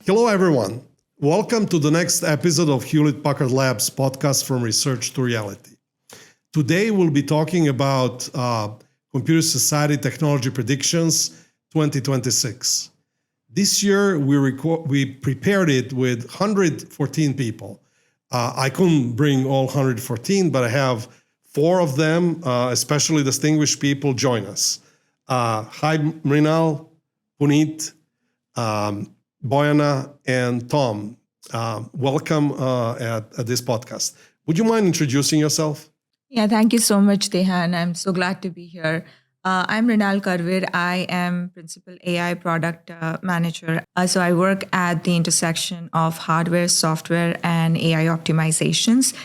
Hello, everyone. Welcome to the next episode of Hewlett-Packard Labs podcast From Research to Reality. Today, we'll be talking about Computer-Society Technology Predictions 2026. This year, we prepared it with 114 people. I couldn't bring all 114, but I have 4 of them, especially distinguished people, join us. Hi, Mrinal, Puneet, Bojana, and Tom. Welcome at this podcast. Would you mind introducing yourself? Yeah, thank you so much, Dejan. I'm so glad to be here. I'm Mrinal Karvir. I am Principal AI Product Manager. So I work at the intersection of hardware, software, and AI optimizations.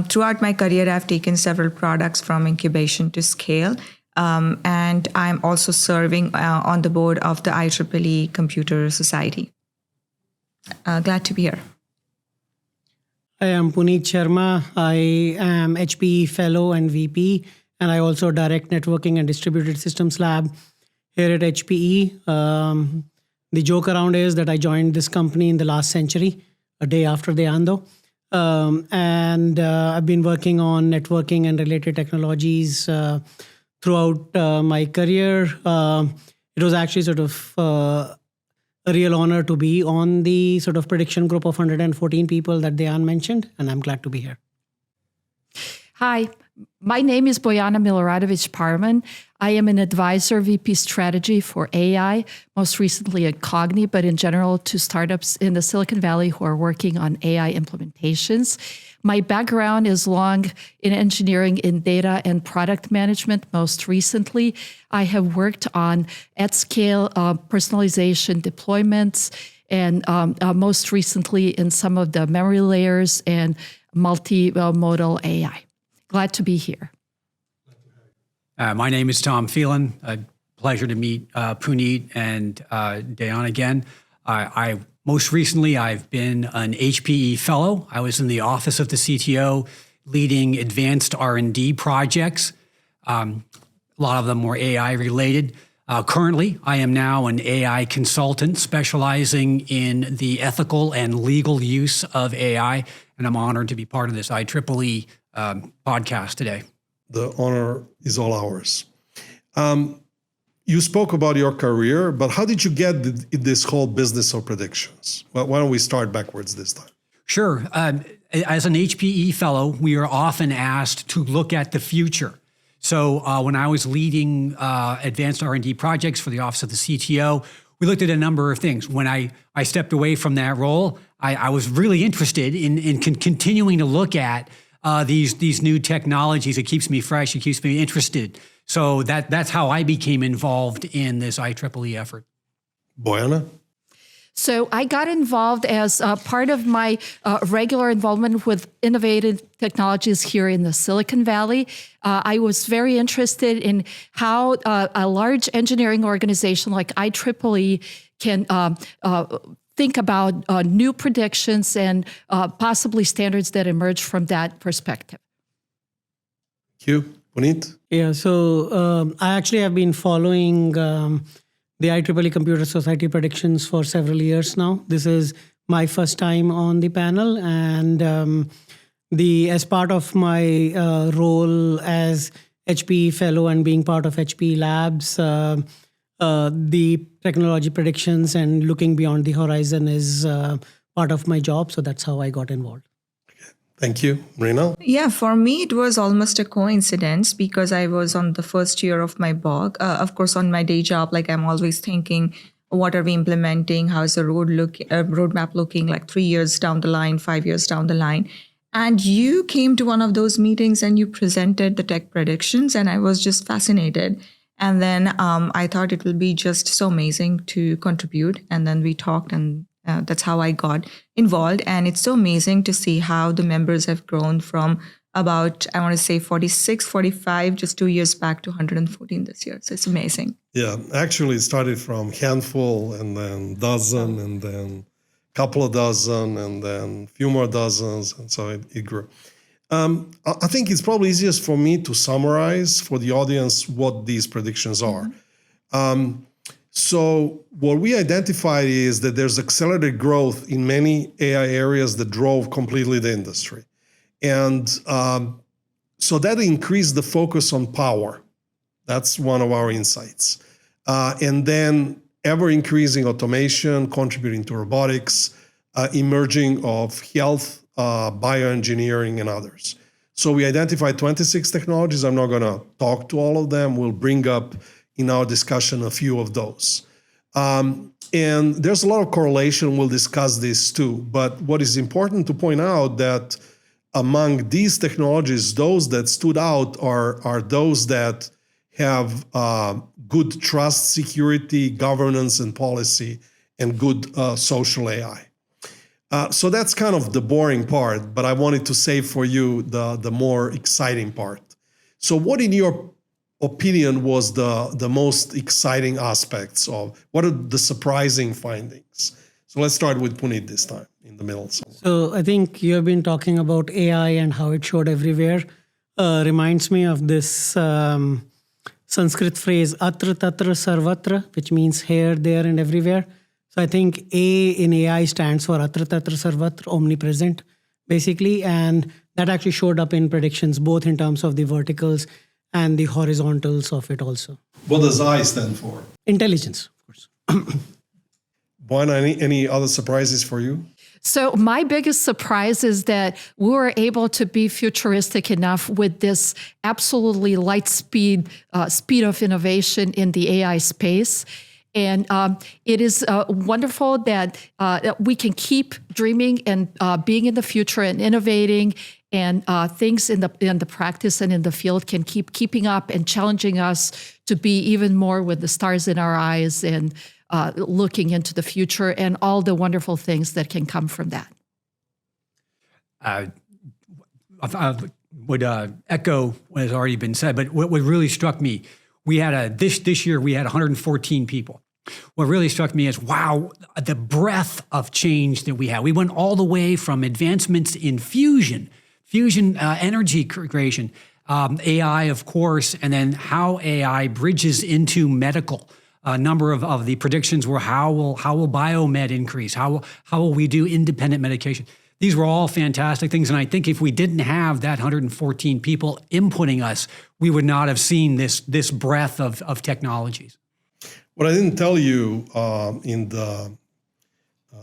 Throughout my career, I've taken several products from incubation to scale. And I'm also serving on the board of the IEEE-Computer-Society. Glad to be here. I am Puneet Sharma. I am HPE Fellow and VP, and I also direct Networking and Distributed Systems Lab here at HPE. The joke around is that I joined this company in the last century, a day after the Ando. And I've been working on networking and related technologies throughout my career. It was actually sort of a real honor to be on the sort of prediction group of 114 people that Dejan mentioned, and I'm glad to be here. Hi, my name is Bojana Parman. I am an advisor, VP strategy for AI, most recently at Cogni, but in general to startups in the Silicon Valley who are working on AI implementations. My background is long in engineering in data and product management. Most recently, I have worked on at-scale personalization deployments, and most recently in some of the memory layers and multimodal AI. Glad to be here. My name is Tom Phelan. A pleasure to meet Puneet and Dejan again. Most recently, I've been an HPE Fellow. I was in the office of the CTO leading advanced R&D projects. A lot of them were AI related. Currently, I am now an AI consultant specializing in the ethical and legal use of AI, and I'm honored to be part of this IEEE podcast today. The honor is all ours. You spoke about your career, but how did you get this whole business of predictions? Well, why don't we start backwards this time? Sure. As an HPE Fellow, we are often asked to look at the future. So when I was leading advanced R&D projects for the Office of the CTO, we looked at a number of things. When I stepped away from that role, I was really interested in continuing to look at these new technologies. It keeps me fresh. It keeps me interested. So that's how I became involved in this IEEE effort. Bojana? So I got involved as part of my regular involvement with innovative technologies here in the Silicon Valley. I was very interested in how a large engineering organization like IEEE can think about new predictions and possibly standards that emerge from that perspective. Thank you. Puneet? Yeah, so I actually have been following the IEEE Computer-Society predictions for several years now. This is my first time on the panel, and as part of my role as HPE Fellow and being part of HPE Labs, the technology predictions and looking beyond the horizon is part of my job, so that's how I got involved. Thank you. Mrinal? Yeah, for me, it was almost a coincidence because I was on the first year of my BOG. Of course, on my day job, like I'm always thinking, what are we implementing? How is the roadmap looking like 3 years down the line, 5 years down the line? And you came to one of those meetings and you presented the tech predictions, and I was just fascinated. And then I thought it will be just so amazing to contribute. And then we talked, and that's how I got involved. And it's so amazing to see how the members have grown from about, I want to say 46, 45, just 2 years back to 114 this year. So it's amazing. Yeah, actually it started from handful and then dozen and then couple of dozen and then a few more dozens. And so it grew. I think it's probably easiest for me to summarize for the audience what these predictions are. So what we identified is that there's accelerated growth in many AI areas that drove completely the industry. And so that increased the focus on power. That's one of our insights. And then ever-increasing automation, contributing to robotics, emerging of health, bioengineering, and others. So we identified 26 technologies. I'm not going to talk to all of them. We'll bring up in our discussion a few of those. And there's a lot of correlation. We'll discuss this too. But what is important to point out that among these technologies, those that stood out are those that have good trust, security, governance, and policy, and good social AI. So that's kind of the boring part, but I wanted to save for you the more exciting part. So what, in your opinion, was the most exciting aspects of, what are the surprising findings? So let's start with Puneet this time, in the middle. So I think you have been talking about AI and how it showed everywhere. Reminds me of this Sanskrit phrase, atra tatra sarvatra, which means here, there, and everywhere. So I think A in AI stands for atra tatra sarvatra, omnipresent, basically. And that actually showed up in predictions, both in terms of the verticals and the horizontals of it also. What does I stand for? Intelligence, of course. Bojana, any other surprises for you? So my biggest surprise is that we were able to be futuristic enough with this absolutely light speed of innovation in the AI space. And it is wonderful that we can keep dreaming and being in the future and innovating, and things in the practice and in the field can keep keeping up and challenging us to be even more with the stars in our eyes and looking into the future and all the wonderful things that can come from that. I would echo what has already been said, but what really struck me, we had this year we had 114 people. What really struck me is, wow, the breadth of change that we had. We went all the way from advancements in fusion energy creation, AI, of course, and then how AI bridges into medical. A number of the predictions were how will biomed increase? How will we do independent medication? These were all fantastic things, and I think if we didn't have that 114 people inputting us, we would not have seen this breadth of technologies. What I didn't tell you, in the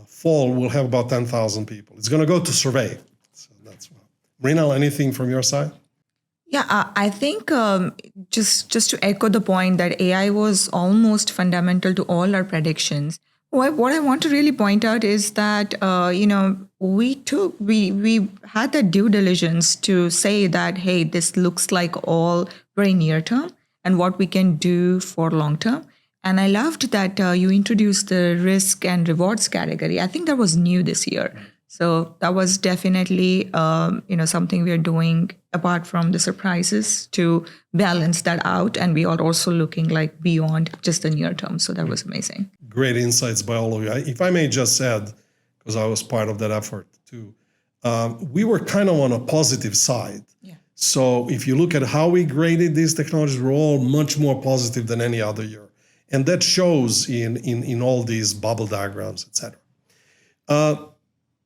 fall, we'll have about 10,000 people. It's going to go to survey. So that's well. Mrinal, anything from your side? Yeah, I think just to echo the point that AI was almost fundamental to all our predictions. What I want to really point out is that we had the due diligence to say that, hey, this looks like all very near term and what we can do for long term. And I loved that you introduced the risk and rewards category. I think that was new this year. So that was definitely, something we are doing apart from the surprises to balance that out. And we are also looking like beyond just the near term. So that was amazing. Great insights by all of you. If I may just add, because I was part of that effort too, we were kind of on a positive side. Yeah. So if you look at how we graded these technologies, we're all much more positive than any other year. And that shows in all these bubble diagrams, et cetera.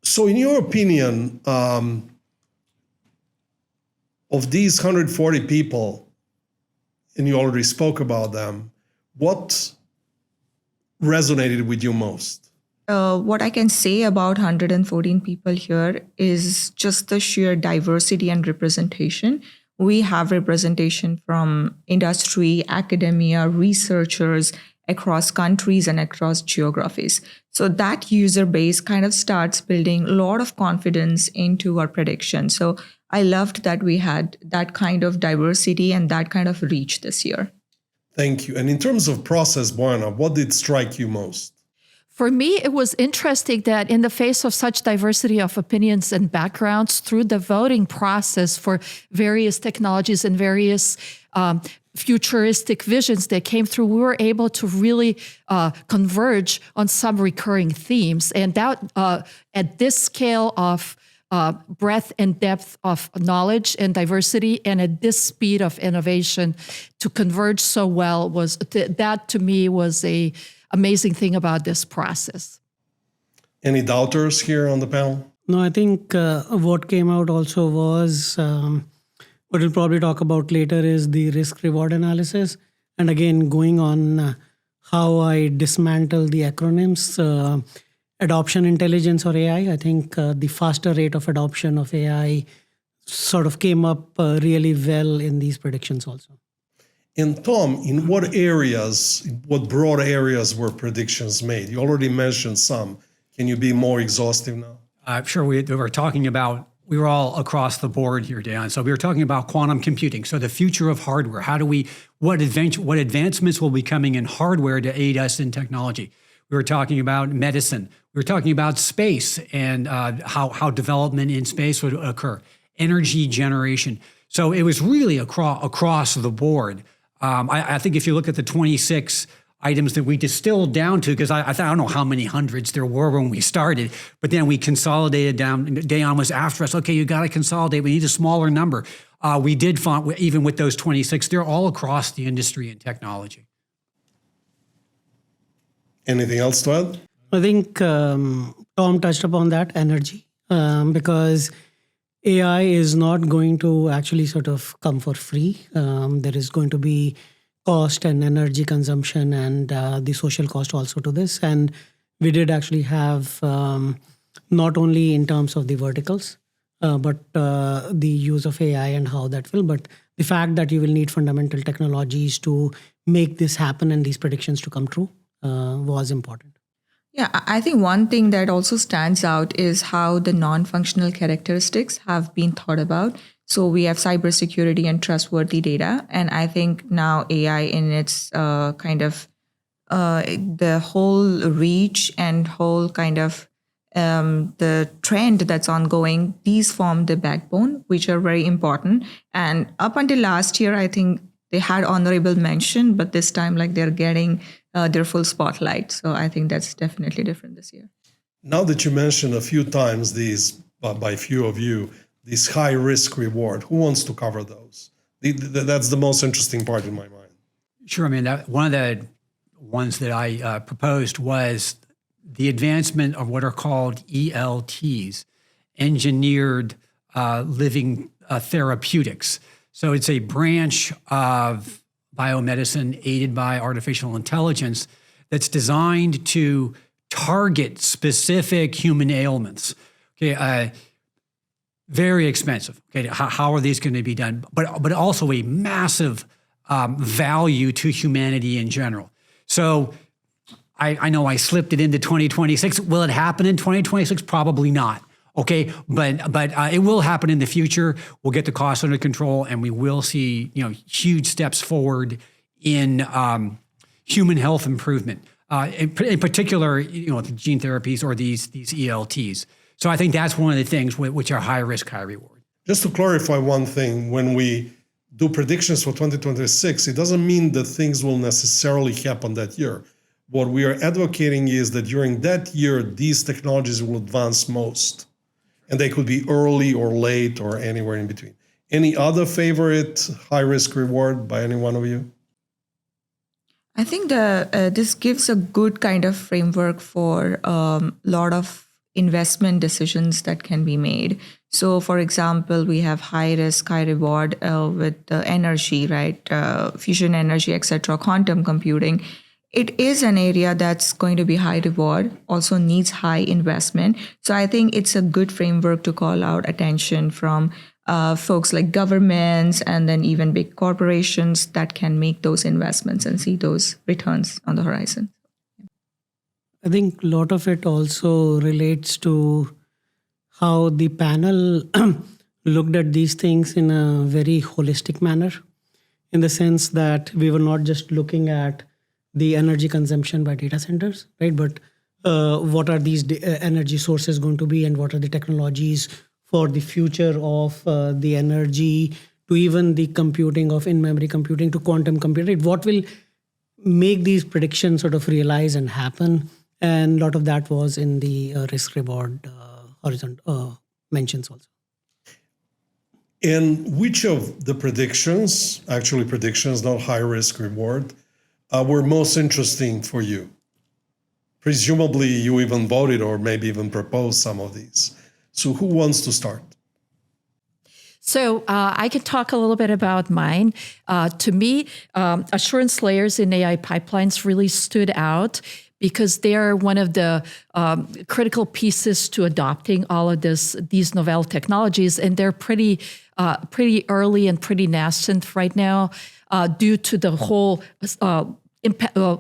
So in your opinion, of these 140 people, and you already spoke about them, what resonated with you most? What I can say about 114 people here is just the sheer diversity and representation. We have representation from industry, academia, researchers across countries and across geographies. So that user base kind of starts building a lot of confidence into our prediction. So I loved that we had that kind of diversity and that kind of reach this year. Thank you. And in terms of process, Bojana, what did strike you most? For me, it was interesting that in the face of such diversity of opinions and backgrounds, through the voting process for various technologies and various futuristic visions that came through, we were able to really converge on some recurring themes. And that at this scale of breadth and depth of knowledge and diversity, and at this speed of innovation to converge so well that to me was a amazing thing about this process. Any doubters here on the panel? No, I think what came out also was what we'll probably talk about later is the risk-reward analysis. And again, going on how I dismantle the acronyms, adoption intelligence or AI. I think the faster rate of adoption of AI sort of came up really well in these predictions also. And Tom, in what broad areas were predictions made? You already mentioned some. Can you be more exhaustive now? Sure. We were all across the board here, Dejan. So we were talking about quantum computing. So the future of hardware. What advancements will be coming in hardware to aid us in technology? We were talking about medicine. We were talking about space and how development in space would occur. Energy generation. So it was really across the board. I think if you look at the 26 items that we distilled down to, because I don't know how many hundreds there were when we started, but then we consolidated down. Dejan was after us. Okay, you got to consolidate. We need a smaller number. We did find, even with those 26, they're all across the industry and technology. Anything else to add? I think Tom touched upon that, energy, because AI is not going to actually sort of come for free. There is going to be cost and energy consumption and the social cost also to this. And we did actually have not only in terms of the verticals, but the use of AI and how that will, but the fact that you will need fundamental technologies to make this happen and these predictions to come true was important. Yeah, I think one thing that also stands out is how the non-functional characteristics have been thought about. So we have cybersecurity and trustworthy data. And I think now AI in its the whole reach and whole kind of the trend that's ongoing, these form the backbone, which are very important. And up until last year, I think they had honorable mention, but this time they're getting their full spotlight. So I think that's definitely different this year. Now that you mentioned a few times these, by few of you, this high risk reward, who wants to cover those? That's the most interesting part in my mind. Sure. I mean, one of the ones that I proposed was the advancement of what are called ELTs, engineered living therapeutics. So it's a branch of biomedicine aided by artificial intelligence that's designed to target specific human ailments. Okay, very expensive. Okay, how are these going to be done? But also a massive value to humanity in general. So I know I slipped it into 2026. Will it happen in 2026? Probably not. Okay, but it will happen in the future. We'll get the costs under control, and we will see huge steps forward in human health improvement. In particular, the gene therapies or these ELTs. So I think that's one of the things which are high risk, high reward. Just to clarify one thing, when we do predictions for 2026, it doesn't mean that things will necessarily happen that year. What we are advocating is that during that year, these technologies will advance most. And they could be early or late or anywhere in between. Any other favorite high risk reward by any one of you? I think this gives a good kind of framework for a lot of investment decisions that can be made. So, for example, we have high risk, high reward with energy, right? Fusion energy, etc., quantum computing. It is an area that's going to be high reward, also needs high investment. So I think it's a good framework to call out attention from folks like governments and then even big corporations that can make those investments and see those returns on the horizon. I think a lot of it also relates to how the panel looked at these things in a very holistic manner, in the sense that we were not just looking at the energy consumption by data centers, right? But what are these energy sources going to be, and what are the technologies for the future of the energy, to even the computing of in-memory computing, to quantum computing? What will make these predictions sort of realize and happen? And a lot of that was in the risk-reward horizon mentions also. And which of the predictions, actually predictions, not high risk reward, were most interesting for you? Presumably you even voted or maybe even proposed some of these. So who wants to start? So I can talk a little bit about mine. To me, assurance layers in AI pipelines really stood out because they are one of the critical pieces to adopting all of these novel technologies, and they're pretty early and pretty nascent right now due to the whole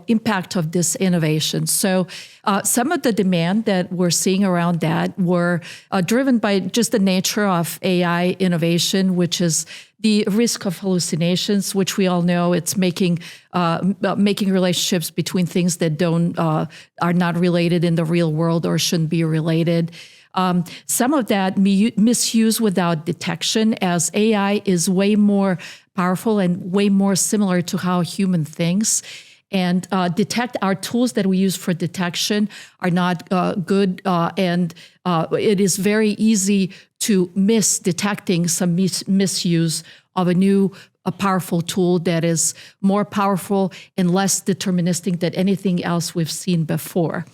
impact of this innovation. So some of the demand that we're seeing around that were driven by just the nature of AI innovation, which is the risk of hallucinations, which we all know it's making relationships between things that are not related in the real world or shouldn't be related. Some of that misuse without detection, as AI is way more powerful and way more similar to how human thinks. And our tools that we use for detection are not good, and it is very easy to miss detecting some misuse of a powerful tool that is more powerful and less deterministic than anything else we've seen before.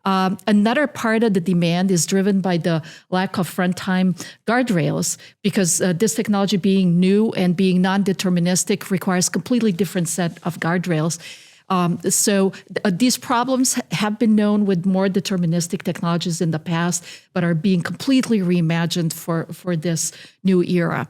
Another part of the demand is driven by the lack of runtime guardrails, because this technology being new and being non-deterministic requires a completely different set of guardrails. So these problems have been known with more deterministic technologies in the past, but are being completely reimagined for this new era.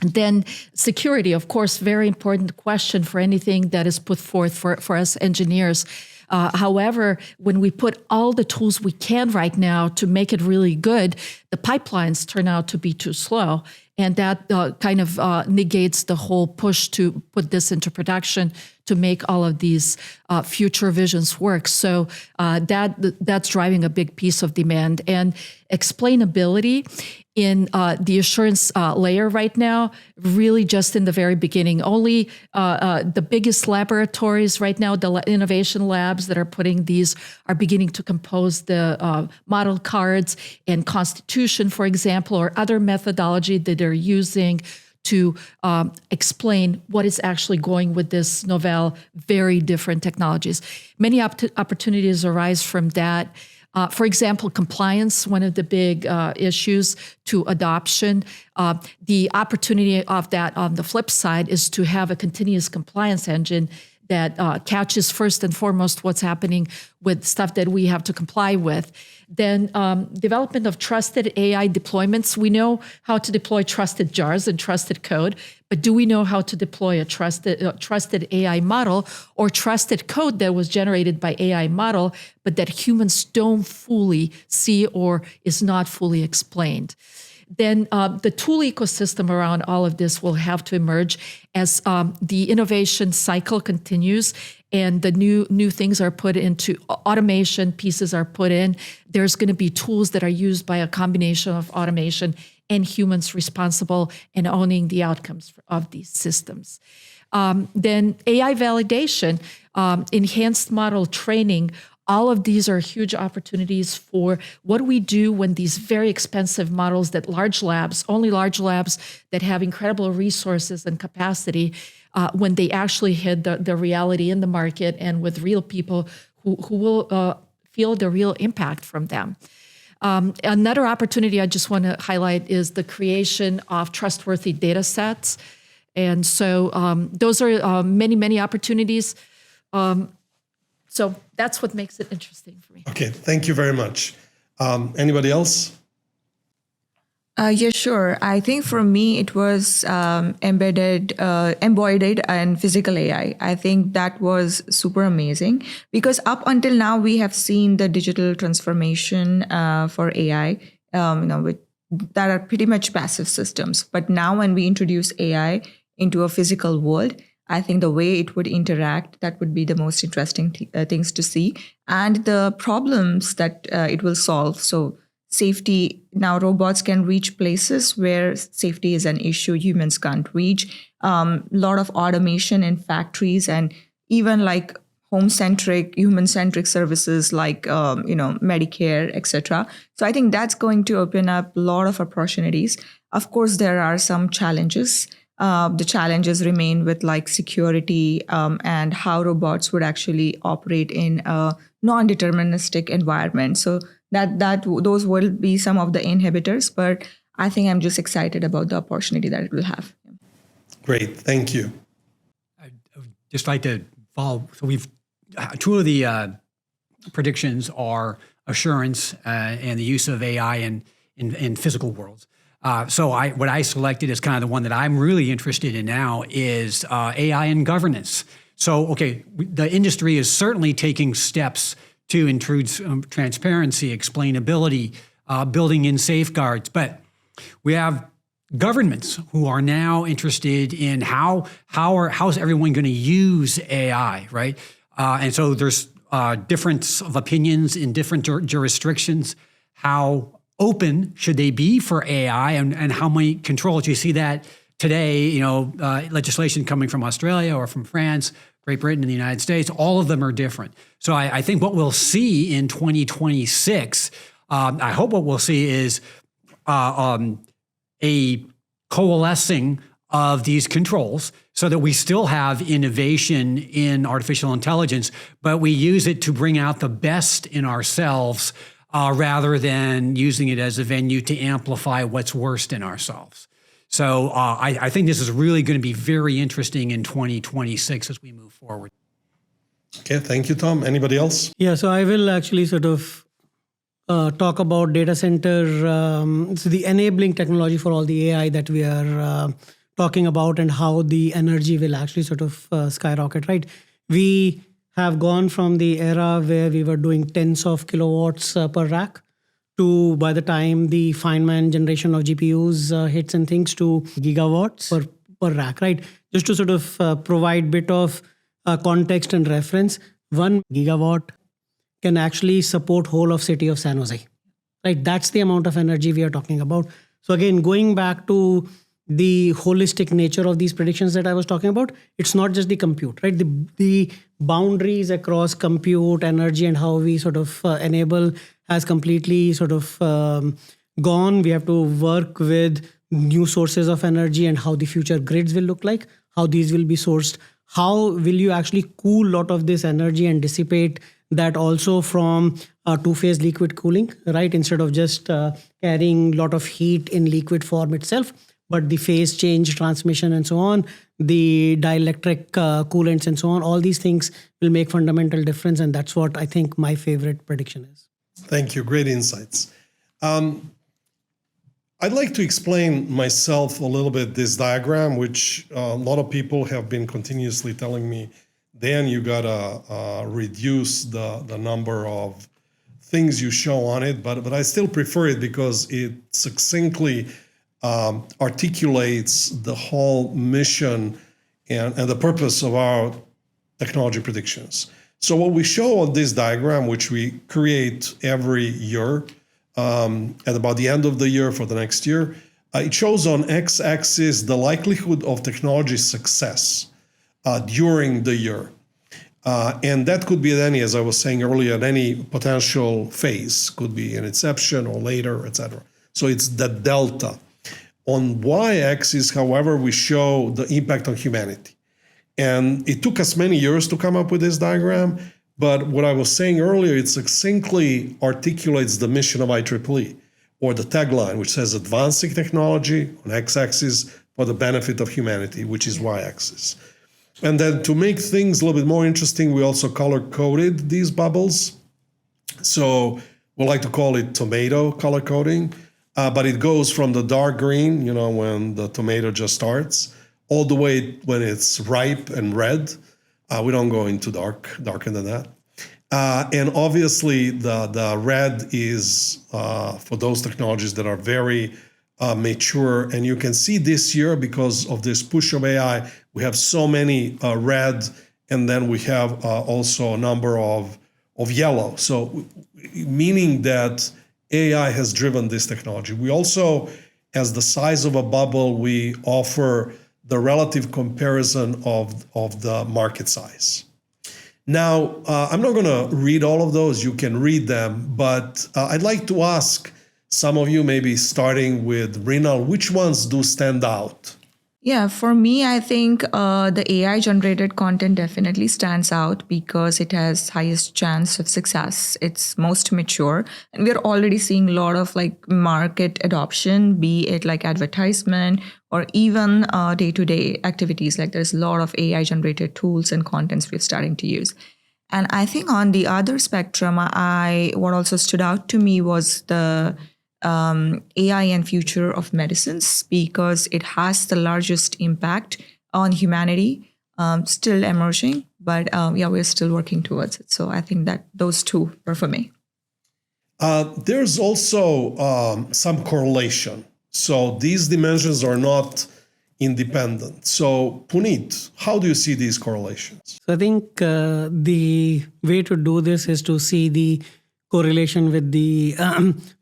And then security, of course, very important question for anything that is put forth for us engineers. However, when we put all the tools we can right now to make it really good, the pipelines turn out to be too slow. And that kind of negates the whole push to put this into production to make all of these future visions work. So that's driving a big piece of demand. And explainability in the assurance layer right now, really just in the very beginning. Only the biggest laboratories right now, the innovation labs that are putting these, are beginning to compose the model cards and constitution, for example, or other methodology that they're using to explain what is actually going with this novel, very different technologies. Many opportunities arise from that. For example, compliance, one of the big issues to adoption. The opportunity of that on the flip side is to have a continuous compliance engine that catches first and foremost what's happening with stuff that we have to comply with. Then development of trusted AI deployments. We know how to deploy trusted jars and trusted code, but do we know how to deploy a trusted AI model or trusted code that was generated by AI model, but that humans don't fully see or is not fully explained? Then the tool ecosystem around all of this will have to emerge as the innovation cycle continues and the new things are put into automation, pieces are put in. There's going to be tools that are used by a combination of automation and humans responsible and owning the outcomes of these systems. Then AI validation, enhanced model training, all of these are huge opportunities for what do we do when these very expensive models that only large labs that have incredible resources and capacity, when they actually hit the reality in the market and with real people who will feel the real impact from them. Another opportunity I just want to highlight is the creation of trustworthy data sets. And so those are many opportunities. So that's what makes it interesting for me. Okay, thank you very much. Anybody else? Yeah, sure. I think for me, it was embodied and physical AI. I think that was super amazing because up until now, we have seen the digital transformation for AI, that are pretty much passive systems. But now when we introduce AI into a physical world, I think the way it would interact, that would be the most interesting things to see. And the problems that it will solve. So safety, now robots can reach places where safety is an issue humans can't reach. A lot of automation in factories and even like home-centric, human-centric services like Medicare, etc. So I think that's going to open up a lot of opportunities. Of course, there are some challenges. The challenges remain with like security and how robots would actually operate in a non-deterministic environment. So those will be some of the inhibitors, but I think I'm just excited about the opportunity that it will have. Great, thank you. I'd just like to follow. So two of the predictions are assurance and the use of AI in physical worlds. So what I selected as kind of the one that I'm really interested in now is AI and governance. So, okay, the industry is certainly taking steps to introduce transparency, explainability, building in safeguards, but we have governments who are now interested in how's everyone going to use AI, right? And so there's difference of opinions in different jurisdictions. How open should they be for AI and how many controls? You see that today, legislation coming from Australia or from France, Great Britain, and the United States, all of them are different. So I think what we'll see in 2026, I hope what we'll see is a coalescing of these controls so that we still have innovation in artificial intelligence, but we use it to bring out the best in ourselves rather than using it as a venue to amplify what's worst in ourselves. So I think this is really going to be very interesting in 2026 as we move forward. Okay, thank you, Tom. Anybody else? Yeah, so I will actually sort of talk about data center, so the enabling technology for all the AI that we are talking about and how the energy will actually sort of skyrocket, right? We have gone from the era where we were doing tens of kilowatts per rack to, by the time the Feynman generation of GPUs hits and things, to gigawatts per rack, right? Just to sort of provide bit of context and reference, 1 gigawatt can actually support whole of city of San Jose, right? That's the amount of energy we are talking about. So again, going back to the holistic nature of these predictions that I was talking about, it's not just the compute, right? The boundaries across compute, energy, and how we sort of enable has completely sort of gone. We have to work with new sources of energy and how the future grids will look like, how these will be sourced, how will you actually cool a lot of this energy and dissipate that also from two-phase liquid cooling, right? Instead of just carrying a lot of heat in liquid form itself, but the phase change, transmission, and so on, the dielectric coolants and so on, all these things will make fundamental difference. And that's what I think my favorite prediction is. Thank you. Great insights. I'd like to explain myself a little bit this diagram, which a lot of people have been continuously telling me, Dan, you gotta reduce the number of things you show on it, but I still prefer it because it succinctly articulates the whole mission and the purpose of our technology predictions. So what we show on this diagram, which we create every year, at about the end of the year for the next year, it shows on x-axis the likelihood of technology success during the year. And that could be at any, as I was saying earlier, at any potential phase, could be in inception or later, etc. So it's the delta. On y-axis, however, we show the impact on humanity. And it took us many years to come up with this diagram, but what I was saying earlier, it succinctly articulates the mission of IEEE, or the tagline, which says advancing technology on x-axis for the benefit of humanity, which is y-axis. And then to make things a little bit more interesting, we also color-coded these bubbles. So we like to call it tomato color coding, but it goes from the dark green, when the tomato just starts, all the way when it's ripe and red. We don't go into darker than that. And obviously the red is for those technologies that are very mature. And you can see this year, because of this push of AI, we have so many red, and then we have also a number of yellow. So meaning that AI has driven this technology. We also, as the size of a bubble, we offer the relative comparison of the market size. Now, I'm not going to read all of those. You can read them, but I'd like to ask some of you, maybe starting with Mrinal, which ones do stand out? Yeah, for me, I think the AI generated content definitely stands out because it has highest chance of success. It's most mature, and we're already seeing a lot of like market adoption, be it like advertisement or even day-to-day activities. Like there's a lot of AI generated tools and contents we're starting to use. And I think on the other spectrum, what also stood out to me was the AI and future of medicines because it has the largest impact on humanity, still emerging, but yeah, we're still working towards it. So I think that those two are for me. There's also some correlation. So these dimensions are not independent. So Puneet, how do you see these correlations? So I think the way to do this is to see the correlation with the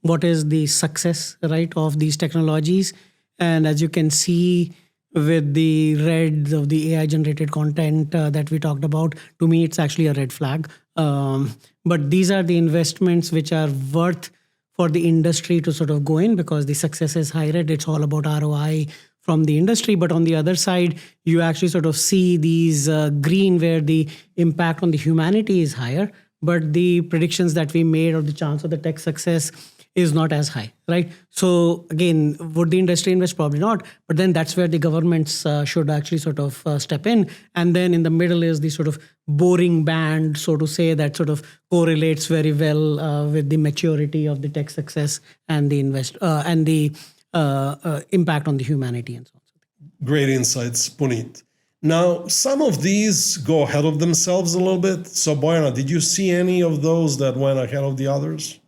what is the success, right, of these technologies. And as you can see with the reds of the AI generated content that we talked about, to me it's actually a red flag. But these are the investments which are worth for the industry to sort of go in because the success is high red. It's all about ROI from the industry. But on the other side, you actually sort of see these green where the impact on the humanity is higher, but the predictions that we made or the chance of the tech success is not as high, right? So again, would the industry invest? Probably not. But then that's where the governments should actually sort of step in. And then in the middle is the sort of boring band, so to say, that sort of correlates very well with the maturity of the tech success and the impact on the humanity and so on. Great insights, Puneet. Now, some of these go ahead of themselves a little bit. So, Bojana, did you see any of those that went ahead of the others?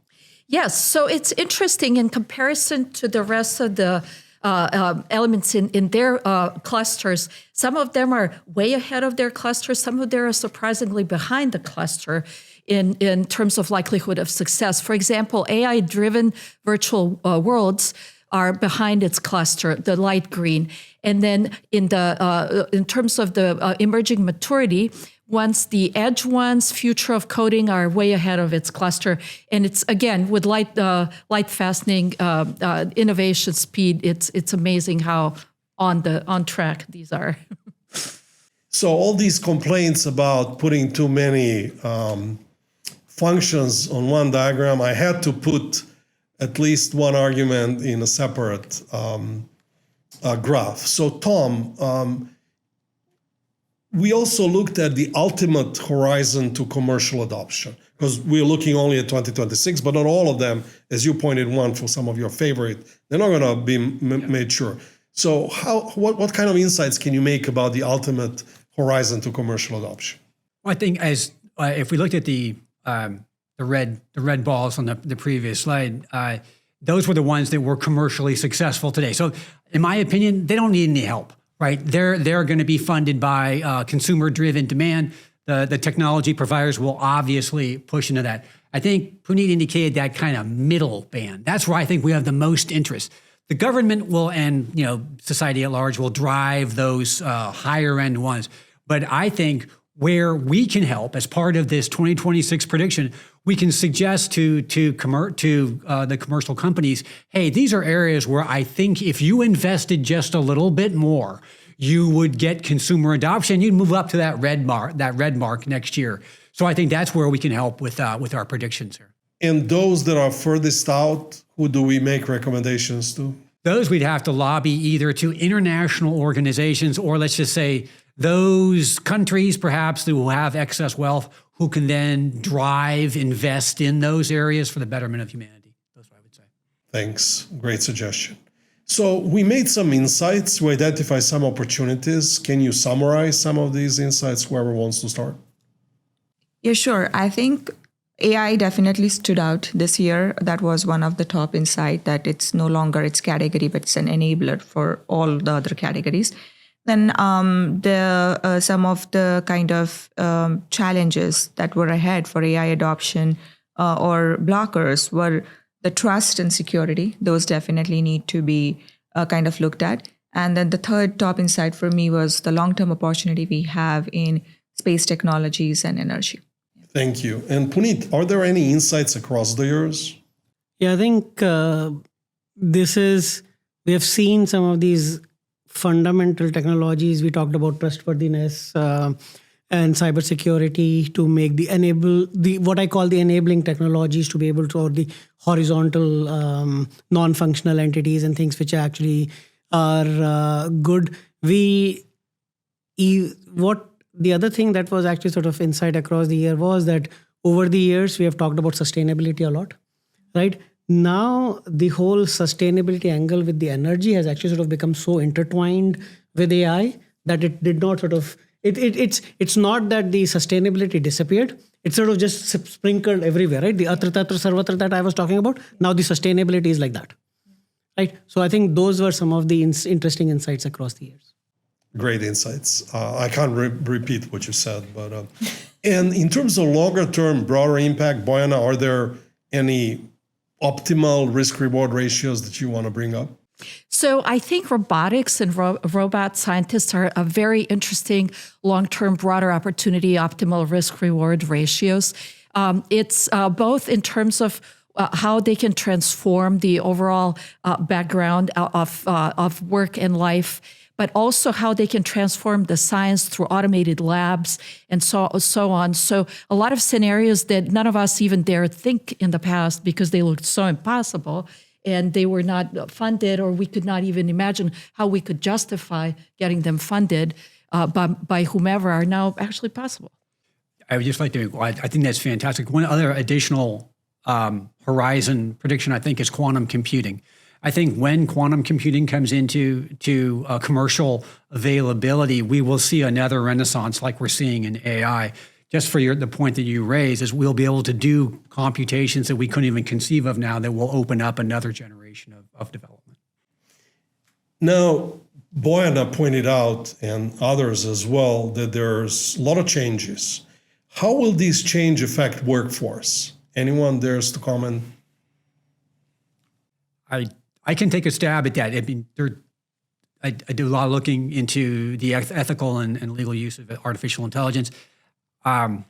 Yes. So it's interesting in comparison to the rest of the elements in their clusters. Some of them are way ahead of their cluster. Some of them are surprisingly behind the cluster in terms of likelihood of success. For example, AI-driven virtual worlds are behind its cluster, the light green. And then in terms of the emerging maturity, once the edge ones, future of coding are way ahead of its cluster. And it's, again, with light fastening, innovation speed, it's amazing how on track these are. So all these complaints about putting too many functions on one diagram, I had to put at least one argument in a separate graph. So Tom, we also looked at the ultimate horizon to commercial adoption because we're looking only at 2026, but not all of them, as you pointed one for some of your favorite, they're not going to be made sure. So what kind of insights can you make about the ultimate horizon to commercial adoption? Well, I think if we looked at the red balls on the previous slide, those were the ones that were commercially successful today. So in my opinion, they don't need any help, right? They're going to be funded by consumer-driven demand. The technology providers will obviously push into that. I think Puneet indicated that kind of middle band. That's where I think we have the most interest. The government will, and society at large will drive those higher end ones. But I think where we can help as part of this 2026 prediction, we can suggest to the commercial companies, hey, these are areas where I think if you invested just a little bit more, you would get consumer adoption. You'd move up to that red mark next year. So I think that's where we can help with our predictions here. And those that are furthest out, who do we make recommendations to? Those we'd have to lobby either to international organizations or let's just say those countries perhaps who have excess wealth who can then invest in those areas for the betterment of humanity. That's what I would say. Thanks. Great suggestion. So we made some insights. We identify some opportunities. Can you summarize some of these insights, whoever wants to start? Yeah, sure. I think AI definitely stood out this year. That was one of the top insight that it's no longer its category, but it's an enabler for all the other categories. Then some of the kind of challenges that were ahead for AI adoption or blockers were the trust and security. Those definitely need to be kind of looked at. And then the third top insight for me was the long-term opportunity we have in space technologies, and energy. Thank you. And Puneet, are there any insights across the years? Yeah, I think we have seen some of these fundamental technologies. We talked about trustworthiness and cybersecurity to make what I call the enabling technologies to be able to, or the horizontal non-functional entities and things which actually are good. The other thing that was actually sort of insight across the year was that over the years, we have talked about sustainability a lot, right? Now, the whole sustainability angle with the energy has actually sort of become so intertwined with AI that it did not sort of, it's not that the sustainability disappeared. It's sort of just sprinkled everywhere, right? The atra tatra sarvatra that I was talking about, now the sustainability is like that, right? So I think those were some of the interesting insights across the years. Great insights. I can't repeat what you said, but and in terms of longer term, broader impact, Bojana, are there any optimal risk-reward ratios that you want to bring up? So I think robotics and robot scientists are a very interesting long-term broader opportunity, optimal risk-reward ratios. It's both in terms of how they can transform the overall background of work and life, but also how they can transform the science through automated labs and so on. So a lot of scenarios that none of us even dare think in the past because they looked so impossible and they were not funded, or we could not even imagine how we could justify getting them funded by whomever, are now actually possible. I would just like to, I think that's fantastic. One other additional horizon prediction, I think, is quantum computing. I think when quantum computing comes into commercial availability, we will see another renaissance like we're seeing in AI. Just for the point that you raised, is we'll be able to do computations that we couldn't even conceive of now that will open up another generation of development. Now, Bojana pointed out, and others as well, that there's a lot of changes. How will these change affect workforce? Anyone dares to comment? I can take a stab at that. I mean, I do a lot of looking into the ethical and legal use of artificial intelligence. I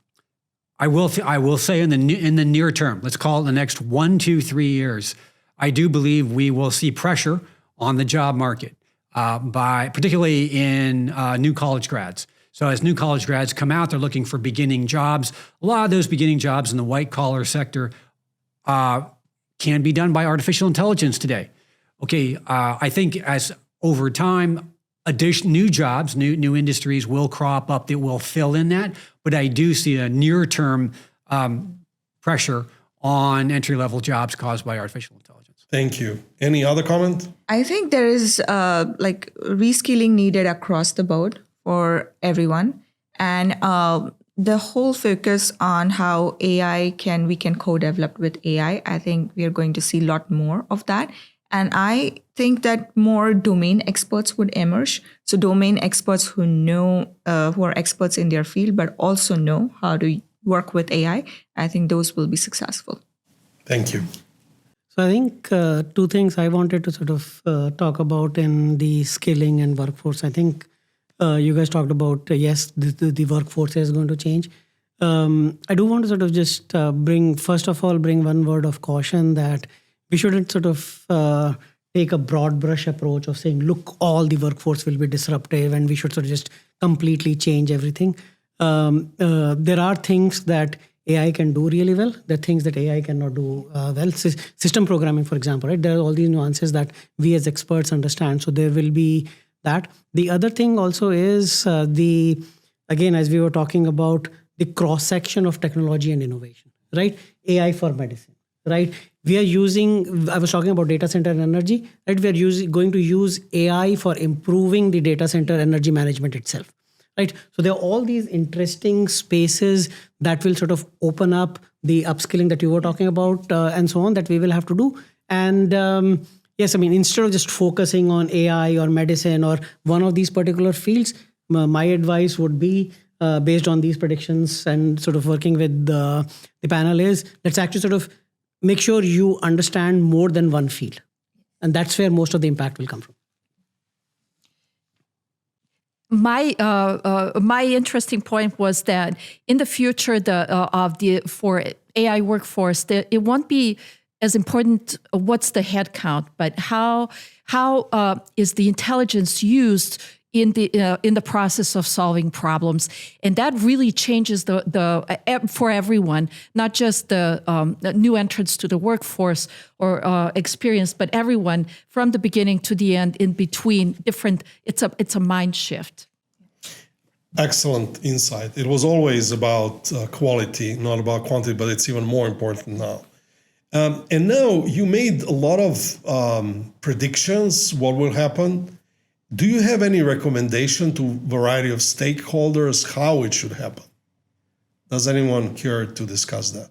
will say in the near term, let's call it the next 1, 2, 3 years, I do believe we will see pressure on the job market, particularly in new college grads. So as new college grads come out, they're looking for beginning jobs. A lot of those beginning jobs in the white collar sector can be done by artificial intelligence today. Okay, I think as over time, new jobs, new industries will crop up that will fill in that. But I do see a near-term pressure on entry-level jobs caused by artificial intelligence. Thank you. Any other comment? I think there is reskilling needed across the board for everyone. And the whole focus on how we can co-develop with AI, I think we are going to see a lot more of that. And I think that more domain experts would emerge. So domain experts who are experts in their field, but also know how to work with AI. I think those will be successful. Thank you. So I think two things I wanted to sort of talk about in the skilling and workforce. I think you guys talked about, yes, the workforce is going to change. I do want to sort of just bring one word of caution that we shouldn't sort of take a broad brush approach of saying, look, all the workforce will be disruptive and we should sort of just completely change everything. There are things that AI can do really well. There are things that AI cannot do well. System programming, for example, right? There are all these nuances that we as experts understand. So there will be that. The other thing also is again, as we were talking about, the cross-section of technology and innovation, right? AI for medicine, right? I was talking about data center energy, right? We are going to use AI for improving the data center energy management itself, right? So there are all these interesting spaces that will sort of open up the upskilling that you were talking about and so on that we will have to do. And yes, I mean, instead of just focusing on AI or medicine or one of these particular fields, my advice would be based on these predictions and sort of working with the panel is let's actually sort of make sure you understand more than one field. And that's where most of the impact will come from. my interesting point was that in the future, for AI workforce, it won't be as important what's the head count, but how is the intelligence used in the process of solving problems, and that really changes for everyone, not just the new entrants to the workforce or experience, but everyone from the beginning to the end, in between different. It's a mind shift. Excellent insight. It was always about quality, not about quantity, but it's even more important now. And now you made a lot of predictions what will happen. Do you have any recommendation to a variety of stakeholders how it should happen? Does anyone care to discuss that?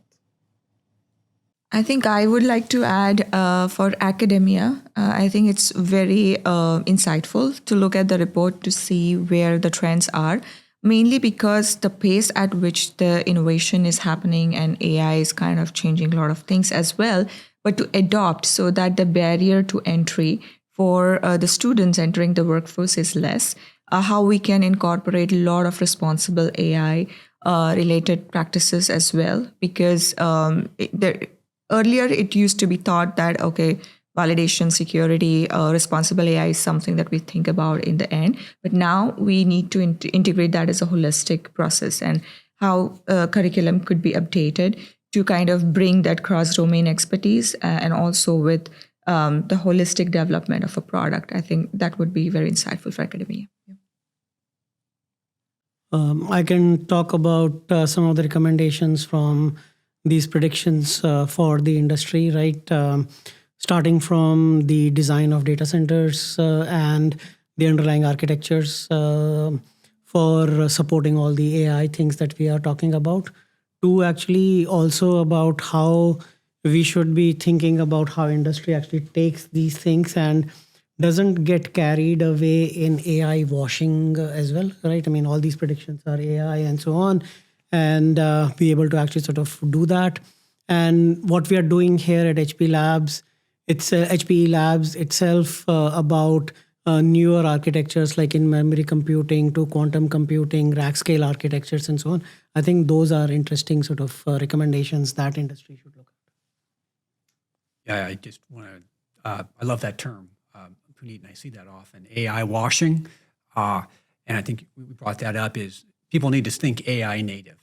I think I would like to add for academia, I think it's very insightful to look at the report to see where the trends are, mainly because the pace at which the innovation is happening and AI is kind of changing a lot of things as well, but to adopt so that the barrier to entry for the students entering the workforce is less, how we can incorporate a lot of responsible AI related practices as well, because earlier it used to be thought that, okay, validation, security, responsible AI is something that we think about in the end, but now we need to integrate that as a holistic process, and how curriculum could be updated to kind of bring that cross-domain expertise and also with the holistic development of a product. I think that would be very insightful for academia. I can talk about some of the recommendations from these predictions for the industry, right? Starting from the design of data centers and the underlying architectures for supporting all the AI things that we are talking about, to actually also about how we should be thinking about how industry actually takes these things and doesn't get carried away in AI washing as well, right? I mean, all these predictions are AI and so on, and be able to actually sort of do that. And what we are doing here at HP Labs, it's HPE Labs itself about newer architectures like in-memory computing to quantum computing, rack scale architectures and so on. I think those are interesting sort of recommendations that industry should look at. Yeah, I just want to, I love that term, Puneet, and I see that often, AI washing. And I think we brought that up is people need to think AI native.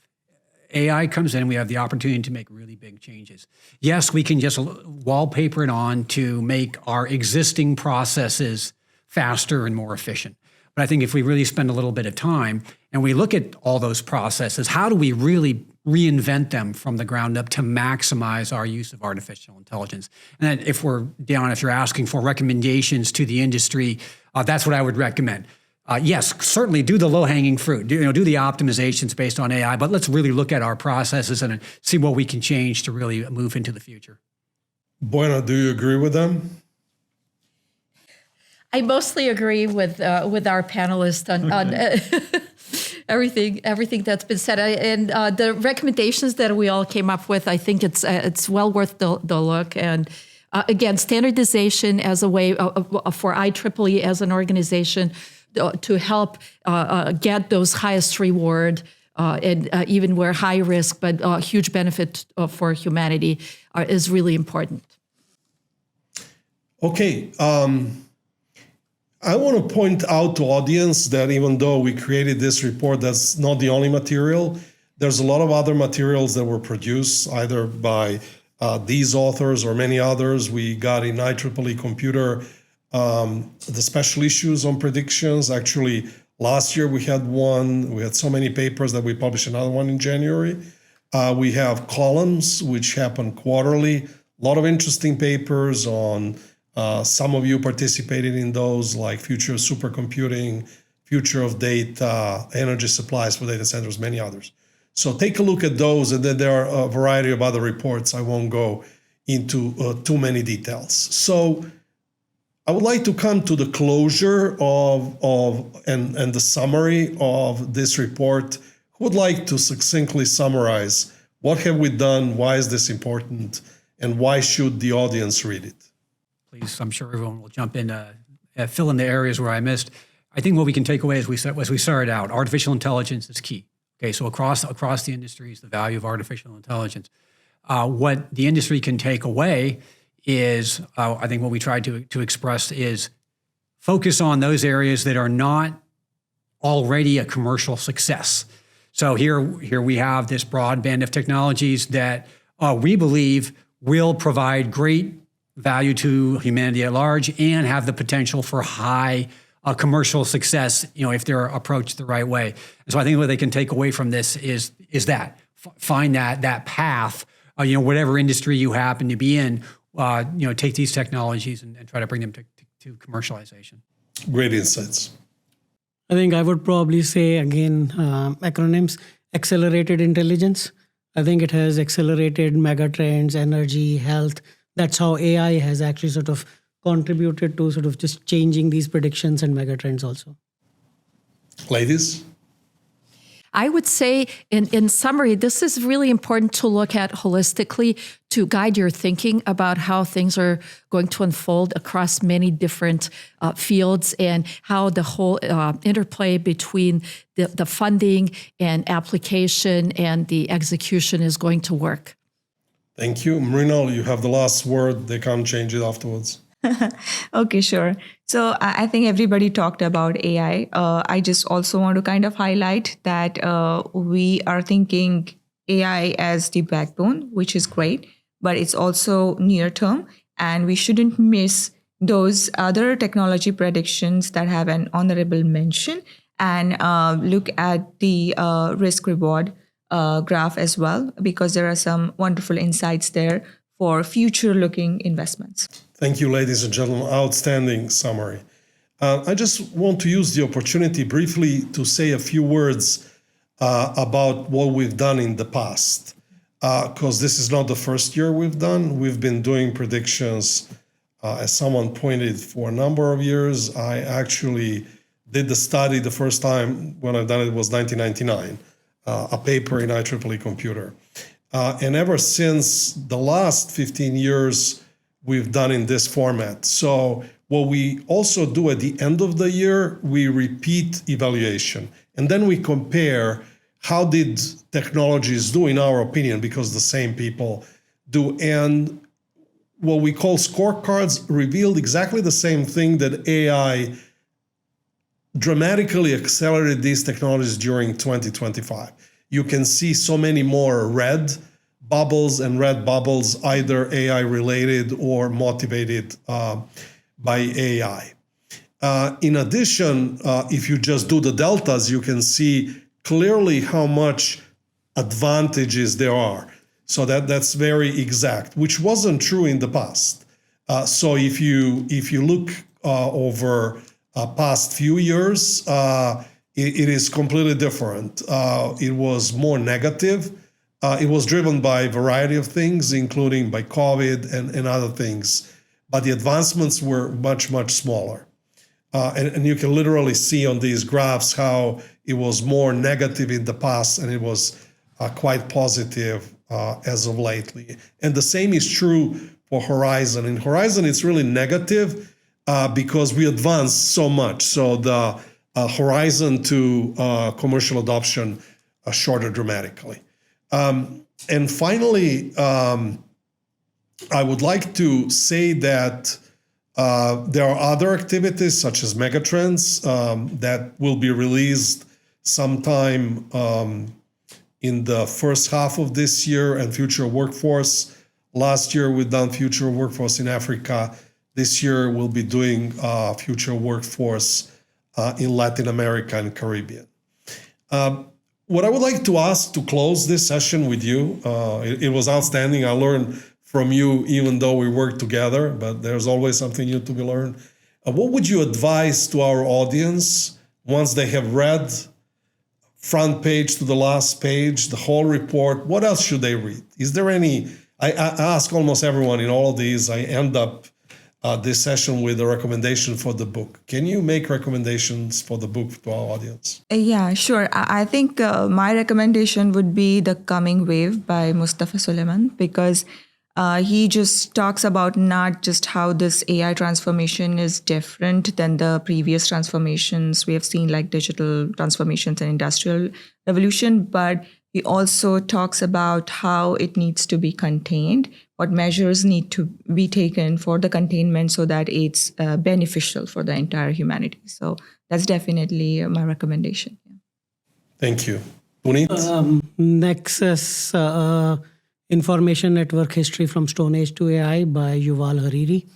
AI comes in, we have the opportunity to make really big changes. Yes, we can just wallpaper it on to make our existing processes faster and more efficient. But I think if we really spend a little bit of time and we look at all those processes, how do we really reinvent them from the ground up to maximize our use of artificial intelligence? And then if you're asking for recommendations to the industry, that's what I would recommend. Yes, certainly do the low-hanging fruit, do the optimizations based on AI, but let's really look at our processes and see what we can change to really move into the future. Bojana, do you agree with them? I mostly agree with our panelists on everything that's been said, and the recommendations that we all came up with. I think it's well worth the look. And again, standardization as a way for IEEE as an organization to help get those highest reward and even where high risk but huge benefit for humanity is really important. Okay. I want to point out to audience that even though we created this report, that's not the only material. There's a lot of other materials that were produced either by these authors or many others. We got in IEEE Computer the special issues on predictions. Actually, last year we had one. We had so many papers that we published another one in January. We have columns which happen quarterly. A lot of interesting papers on some of you participated in those, like future of supercomputing, future of data, energy supplies for data centers, many others. So take a look at those, and then there are a variety of other reports. I won't go into too many details. So I would like to come to the closure and the summary of this report. Who would like to succinctly summarize what have we done, why is this important, and why should the audience read it? Please, I'm sure everyone will jump in, fill in the areas where I missed. I think what we can take away as we started out, artificial intelligence is key. Okay, so across the industries, the value of artificial intelligence. What the industry can take away is, I think what we tried to express is focus on those areas that are not already a commercial success. So here we have this broadband of technologies that we believe will provide great value to humanity at large and have the potential for high commercial success, if they're approached the right way. And so I think what they can take away from this is that find that path. Whatever industry you happen to be in, take these technologies and try to bring them to commercialization. Great insights. I think I would probably say, again, acronyms, accelerated intelligence. I think it has accelerated megatrends, energy, health. That's how AI has actually sort of contributed to sort of just changing these predictions and megatrends also. Ladies? I would say, in summary, this is really important to look at holistically to guide your thinking about how things are going to unfold across many different fields and how the whole interplay between the funding and application and the execution is going to work. Thank you. Mrinal, you have the last word. They can't change it afterwards. Okay, sure. So I think everybody talked about AI. I just also want to kind of highlight that we are thinking AI as the backbone, which is great, but it's also near term, and we shouldn't miss those other technology predictions that have an honorable mention and look at the risk reward graph as well, because there are some wonderful insights there for future looking investments. Thank you, ladies and gentlemen. Outstanding summary. I just want to use the opportunity briefly to say a few words about what we've done in the past, because this is not the first year we've done. We've been doing predictions, as someone pointed, for a number of years. I actually did the study the first time when I've done it was 1999, a paper in IEEE Computer. And ever since the last 15 years, we've done in this format. So what we also do at the end of the year, we repeat evaluation. And then we compare how did technologies do in our opinion, because the same people do. And what we call scorecards revealed exactly the same thing, that AI dramatically accelerated these technologies during 2025. You can see so many more red bubbles, either AI related or motivated by AI. In addition, if you just do the deltas, you can see clearly how much advantages there are. So that's very exact, which wasn't true in the past. So if you look over past few years, it is completely different. It was more negative. It was driven by a variety of things, including by COVID and other things. But the advancements were much, much smaller. And you can literally see on these graphs how it was more negative in the past and it was quite positive as of lately. And the same is true for Horizon. In Horizon, it's really negative because we advanced so much. So the horizon to commercial adoption shorter dramatically. And finally, I would like to say that there are other activities such as megatrends that will be released sometime in the first half of this year, and future workforce. Last year, we've done future workforce in Africa. This year, we'll be doing future workforce in Latin America and Caribbean. What I would like to ask to close this session with you, it was outstanding. I learned from you, even though we work together, but there's always something new to be learned. What would you advise to our audience once they have read front page to the last page, the whole report? What else should they read? Is there any, I ask almost everyone in all of these, I end up this session with a recommendation for the book. Can you make recommendations for the book to our audience? Yeah, sure. I think my recommendation would be The Coming Wave by Mustafa Suleyman, because He just talks about not just how this AI transformation is different than the previous transformations we have seen, like digital transformations and industrial revolution, but he also talks about how it needs to be contained, what measures need to be taken for the containment so that it's beneficial for the entire humanity. So that's definitely my recommendation. Thank you. Puneet? Nexus Information Network History from Stone Age to AI by Yuval Hariri.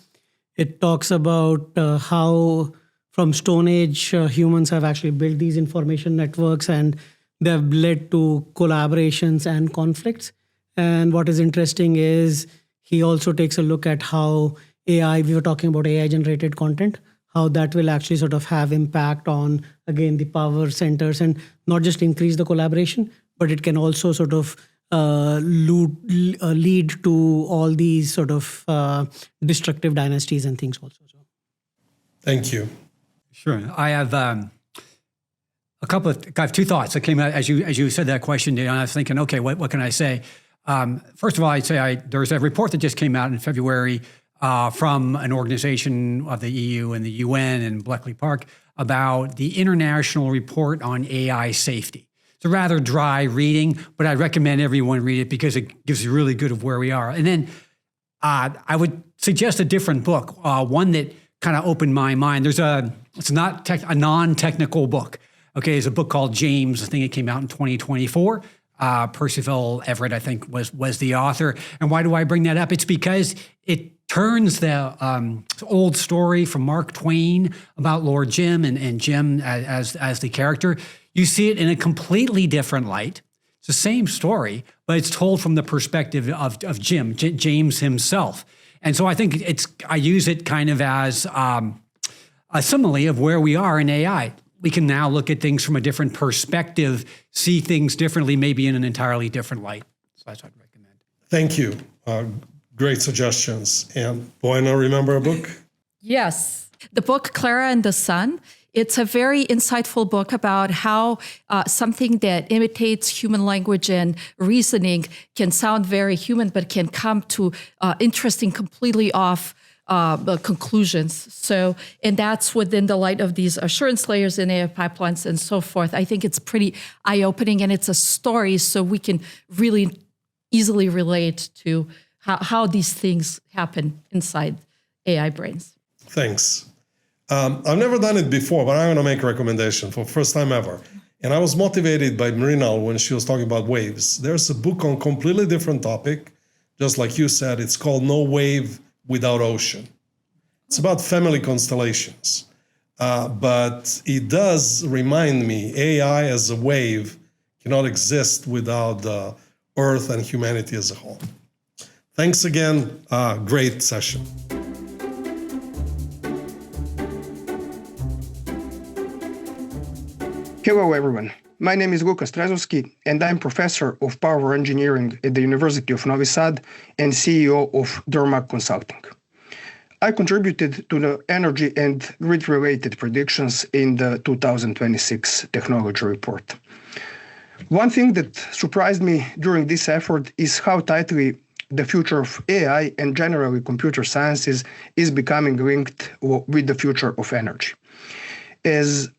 It talks about how from Stone Age humans have actually built these information networks and they've led to collaborations and conflicts. And what is interesting is he also takes a look at how AI, we were talking about AI generated content, how that will actually sort of have impact on, again, the power centers and not just increase the collaboration, but it can also sort of lead to all these sort of destructive dynasties and things also. Thank you. Sure. I have I have two thoughts that came out as you said that question, Dejan. I was thinking, okay, what can I say? First of all, I'd say there's a report that just came out in February from an organization of the EU and the UN and Bletchley Park about the International Report on AI Safety. It's a rather dry reading, but I recommend everyone read it because it gives you really good of where we are. And then I would suggest a different book, one that kind of opened my mind. It's not a non-technical book. Okay, there's a book called James. I think it came out in 2024. Percival Everett, I think, was the author. And why do I bring that up? It's because it turns the old story from Mark Twain about Lord Jim and Jim as the character. You see it in a completely different light. It's the same story, but it's told from the perspective of James himself. And so I think I use it kind of as a simile of where we are in AI. We can now look at things from a different perspective, see things differently, maybe in an entirely different light. So that's what I'd recommend. Thank you. Great suggestions. And Bojana, remember a book? Yes. The book Clara and the Sun. It's a very insightful book about how something that imitates human language and reasoning can sound very human, but can come to interesting, completely off conclusions. So, and that's within the light of these assurance layers in AI pipelines and so forth. I think it's pretty eye-opening, and it's a story, so we can really easily relate to how these things happen inside AI brains. Thanks. I've never done it before, but I'm going to make a recommendation for first time ever. And I was motivated by Mrinal when she was talking about waves. There's a book on a completely different topic, just like you said. It's called No Wave Without Ocean. It's about family constellations. But it does remind me, AI as a wave cannot exist without the Earth and humanity as a whole. Thanks again. Great session. Hello, everyone. My name is Luka Strazovski, and I'm professor of power engineering at the University of Novi Sad and CEO of Dormag Consulting. I contributed to the energy and grid-related predictions in the 2026 technology report. One thing that surprised me during this effort is how tightly the future of AI and generally computer sciences is becoming linked with the future of energy. As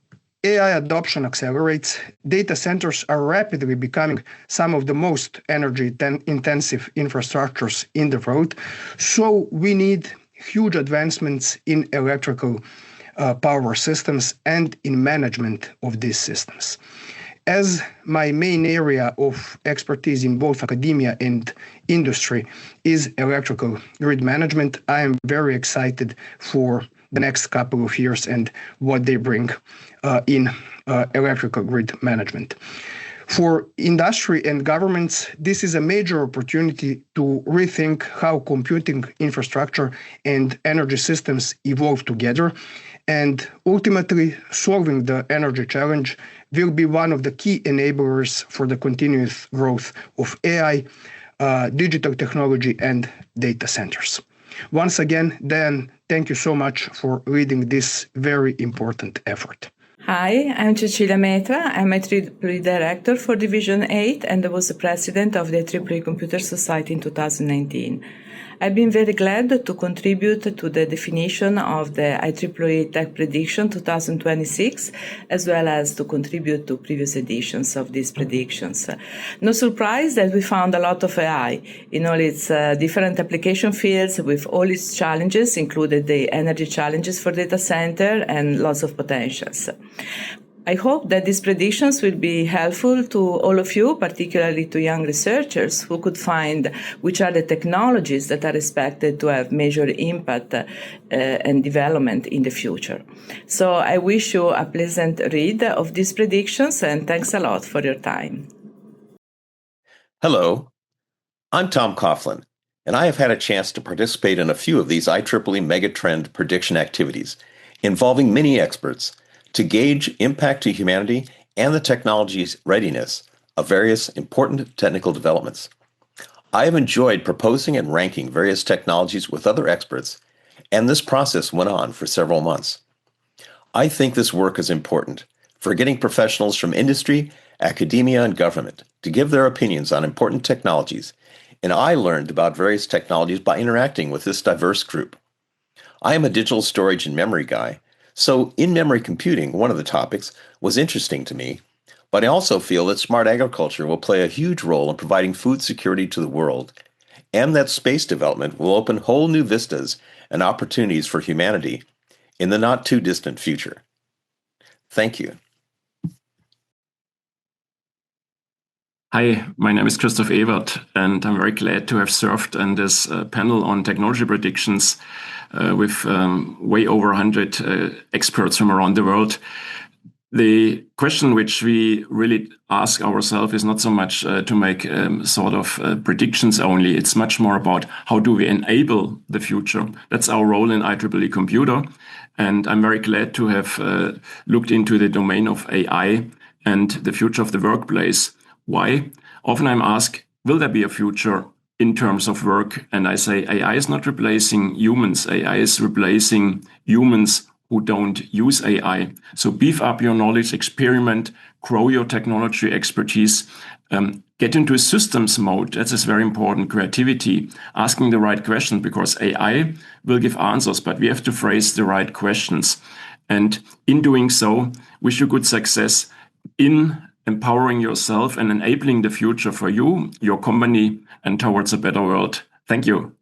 AI adoption accelerates, data centers are rapidly becoming some of the most energy-intensive infrastructures in the world, so we need huge advancements in electrical power systems and in management of these systems. As my main area of expertise in both academia and industry is electrical grid management, I am very excited for the next couple of years and what they bring in electrical grid management. For industry and governments, this is a major opportunity to rethink how computing infrastructure and energy systems evolve together. And ultimately, solving the energy challenge will be one of the key enablers for the continuous growth of AI, digital technology, and data centers. Once again, Dan, thank you so much for leading this very important effort. Hi, I'm Cecilia Metra. I'm a IEEE Director for Division 8 and I was the President of the IEEE-Computer-Society in 2019. I've been very glad to contribute to the definition of the IEEE Tech Prediction 2026, as well as to contribute to previous editions of these predictions. No surprise that we found a lot of AI in all its different application fields with all its challenges, including the energy challenges for data center and lots of potentials. I hope that these predictions will be helpful to all of you, particularly to young researchers who could find which are the technologies that are expected to have major impact and development in the future. So I wish you a pleasant read of these predictions and thanks a lot for your time. Hello, I'm Tom Coughlin, and I have had a chance to participate in a few of these IEEE megatrend prediction activities involving many experts to gauge impact to humanity and the technology's readiness of various important technical developments. I have enjoyed proposing and ranking various technologies with other experts, and this process went on for several months. I think this work is important for getting professionals from industry, academia, and government to give their opinions on important technologies, and I learned about various technologies by interacting with this diverse group. I am a digital storage and memory guy, so in-memory computing, one of the topics, was interesting to me, but I also feel that smart agriculture will play a huge role in providing food security to the world, and that space development will open whole new vistas and opportunities for humanity in the not-too-distant future. Thank you. Hi, my name is Christoph Ebert, and I'm very glad to have served in this panel on technology predictions with way over 100 experts from around the world. The question which we really ask ourselves is not so much to make predictions only. It's much more about how do we enable the future. That's our role in IEEE Computer. And I'm very glad to have looked into the domain of AI and the future of the workplace. Why? Often I'm asked, will there be a future in terms of work? And I say AI is not replacing humans. AI is replacing humans who don't use AI. So beef up your knowledge, experiment, grow your technology expertise, get into a systems mode. That is very important. Creativity, asking the right questions, because AI will give answers, but we have to phrase the right questions. And in doing so, wish you good success in empowering yourself and enabling the future for you, your company, and towards a better world. Thank you.